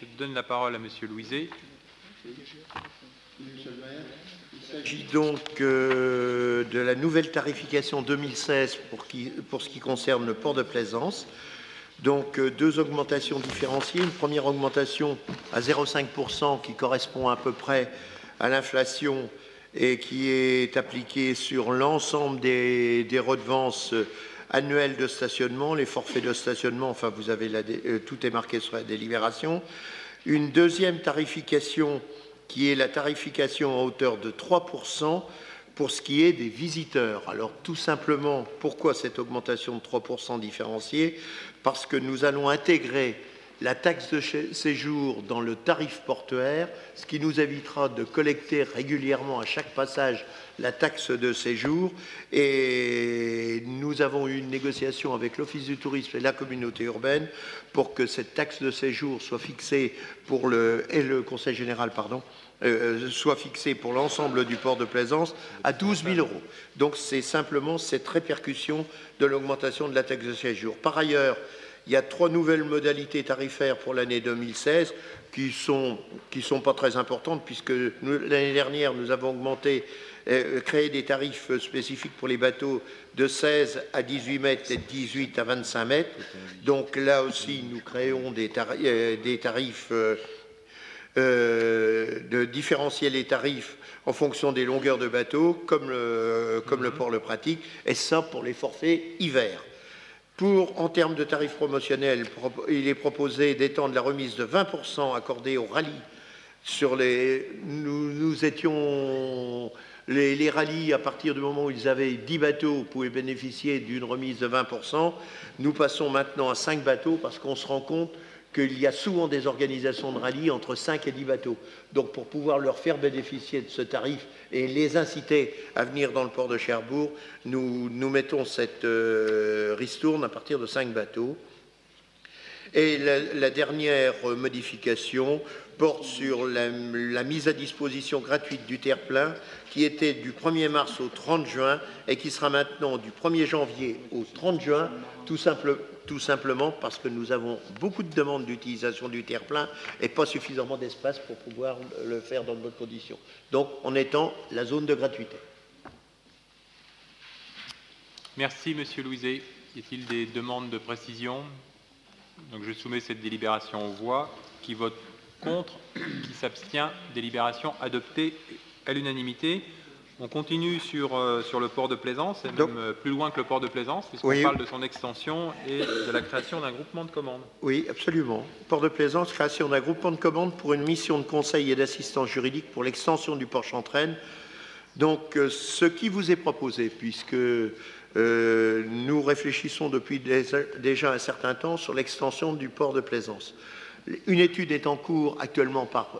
Je donne la parole à Monsieur Louiset. Il s'agit donc de la nouvelle tarification 2016 pour ce qui concerne le port de plaisance. Donc, deux augmentations différenciées. Une première augmentation à 0,5% qui correspond à peu près à l'inflation et qui est appliquée sur l'ensemble des redevances annuelles de stationnement, les forfaits de stationnement, enfin, vous avez tout est marqué sur la délibération. Une deuxième tarification qui est la tarification à hauteur de 3% pour ce qui est des visiteurs. Alors, tout simplement, pourquoi cette augmentation de 3% différenciée? Parce que nous allons intégrer la taxe de séjour dans le tarif portuaire, ce qui nous évitera de collecter régulièrement à chaque passage la taxe de séjour. Et nous avons eu une négociation avec l'Office du tourisme et la communauté urbaine pour que cette taxe de séjour soit fixée le Conseil général, soit fixée pour l'ensemble du port de plaisance à 12 000 €. Donc c'est simplement cette répercussion de l'augmentation de la taxe de séjour. Par ailleurs, il y a 3 nouvelles modalités tarifaires pour l'année 2016 qui sont pas très importantes puisque l'année dernière, nous avons créé des tarifs spécifiques pour les bateaux de 16 à 18 mètres et de 18 à 25 mètres. Donc là aussi, nous créons des tarifs de différencier les tarifs en fonction des longueurs de bateaux, comme le port le pratique, et ça pour les forfaits hiver. En termes de tarifs promotionnels, il est proposé d'étendre la remise de 20% accordée au rallye sur les... Nous étions... Les rallyes, à partir du moment où ils avaient 10 bateaux, pouvaient bénéficier d'une remise de 20%. Nous passons maintenant à 5 bateaux parce qu'on se rend compte qu'il y a souvent des organisations de rallye entre 5 et 10 bateaux. Donc, pour pouvoir leur faire bénéficier de ce tarif et les inciter à venir dans le port de Cherbourg, nous mettons cette ristourne à partir de 5 bateaux. Et la dernière modification porte sur la mise à disposition gratuite du terre-plein qui était du 1er mars au 30 juin et qui sera maintenant du 1er janvier au 30 juin, tout simplement parce que nous avons beaucoup de demandes d'utilisation du terre-plein et pas suffisamment d'espace pour pouvoir le faire dans de bonnes conditions. Donc, on étend la zone de gratuité. Merci, Monsieur Louiset. Y a-t-il des demandes de précision? Donc, je soumets cette délibération aux voix. Qui vote contre? Qui s'abstient? Délibération adoptée à l'unanimité. On continue sur le port de plaisance, et même plus loin que le port de plaisance, puisqu'on parle de son extension et de la création d'un groupement de commande. Oui, absolument. Port de plaisance, création d'un groupement de commande pour une mission de conseil et d'assistance juridique pour l'extension du port Chantraine. Donc, ce qui vous est proposé, puisque nous réfléchissons depuis déjà un certain temps sur l'extension du port de plaisance. Une étude est en cours actuellement par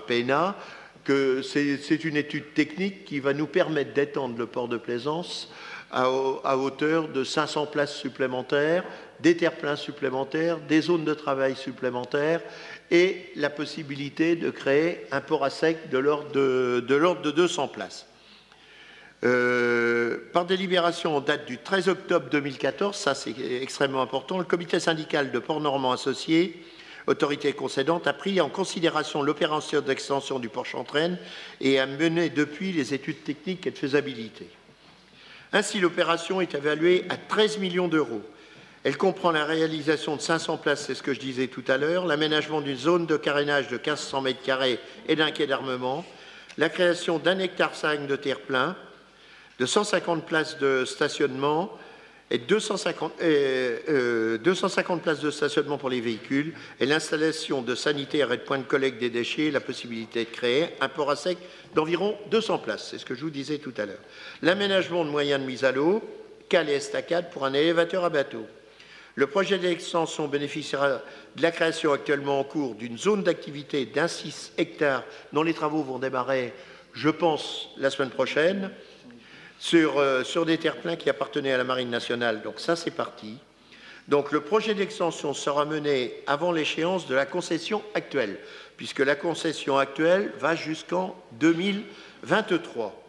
PNA, que c'est une étude technique qui va nous permettre d'étendre le port de plaisance à hauteur de 500 places supplémentaires, des terre-pleins supplémentaires, des zones de travail supplémentaires et la possibilité de créer un port à sec de l'ordre de 200 places. Par délibération en date du 13 octobre 2014, ça c'est extrêmement important, le comité syndical de Port Normand Associés, autorité concédante, a pris en considération l'opération d'extension du port Chantraine et a mené depuis les études techniques et de faisabilité. Ainsi, l'opération est évaluée à 13 millions d'euros. Elle comprend la réalisation de 500 places, c'est ce que je disais tout à l'heure, l'aménagement d'une zone de carénage de 1500 mètres carrés et d'un quai d'armement, la création d'1,5 hectare de terre-plein, de 150 places de stationnement et 250 places de stationnement pour les véhicules et l'installation de sanitaires et de points de collecte des déchets et la possibilité de créer un port à sec d'environ 200 places. C'est ce que je vous disais tout à l'heure. L'aménagement de moyens de mise à l'eau, cale et estacade pour un élévateur à bateau. Le projet d'extension bénéficiera de la création actuellement en cours d'une zone d'activité d'1,6 hectare dont les travaux vont démarrer, je pense, la semaine prochaine, sur des terre-pleins qui appartenaient à la Marine nationale. Donc ça, c'est parti. Donc le projet d'extension sera mené avant l'échéance de la concession actuelle, puisque la concession actuelle va jusqu'en 2023.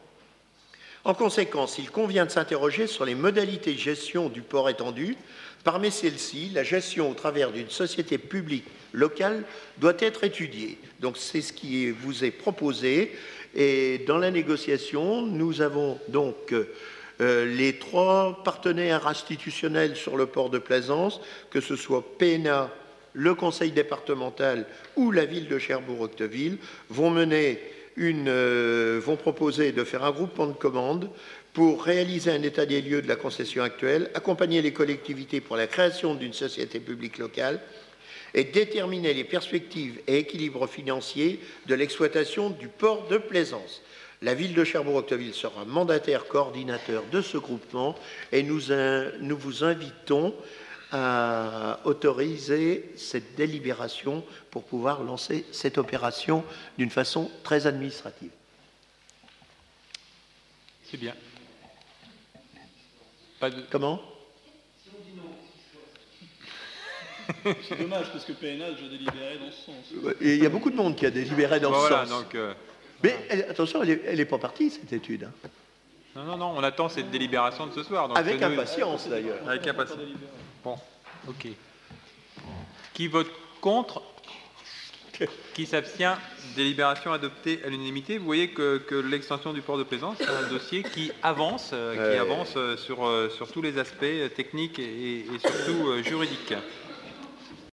En conséquence, il convient de s'interroger sur les modalités de gestion du port étendu. Parmi celles-ci, la gestion au travers d'une société publique locale doit être étudiée. Donc c'est ce qui vous est proposé. Et dans la négociation, nous avons donc les 3 partenaires institutionnels sur le port de Plaisance, que ce soit PNA, le conseil départemental ou la ville de Cherbourg-Octeville, vont proposer de faire un groupement de commandes pour réaliser un état des lieux de la concession actuelle, accompagner les collectivités pour la création d'une société publique locale et déterminer les perspectives et équilibres financiers de l'exploitation du port de Plaisance. La ville de Cherbourg-Octeville sera mandataire coordinateur de ce groupement et nous vous invitons à autoriser cette délibération pour pouvoir lancer cette opération d'une façon très administrative. C'est bien. Pas de... Comment ? C'est dommage parce que PNA a déjà délibéré dans ce sens. Il y a beaucoup de monde qui a délibéré dans ce sens. Donc, mais attention, elle n'est pas partie, cette étude. Hein. Non, on attend cette délibération de ce soir. Donc avec impatience, d'ailleurs. Avec impatience. Bon, ok. Qui vote contre? Qui s'abstient? Délibération adoptée à l'unanimité. Vous voyez que l'extension du port de Plaisance, c'est un dossier qui avance sur tous les aspects techniques et surtout juridiques.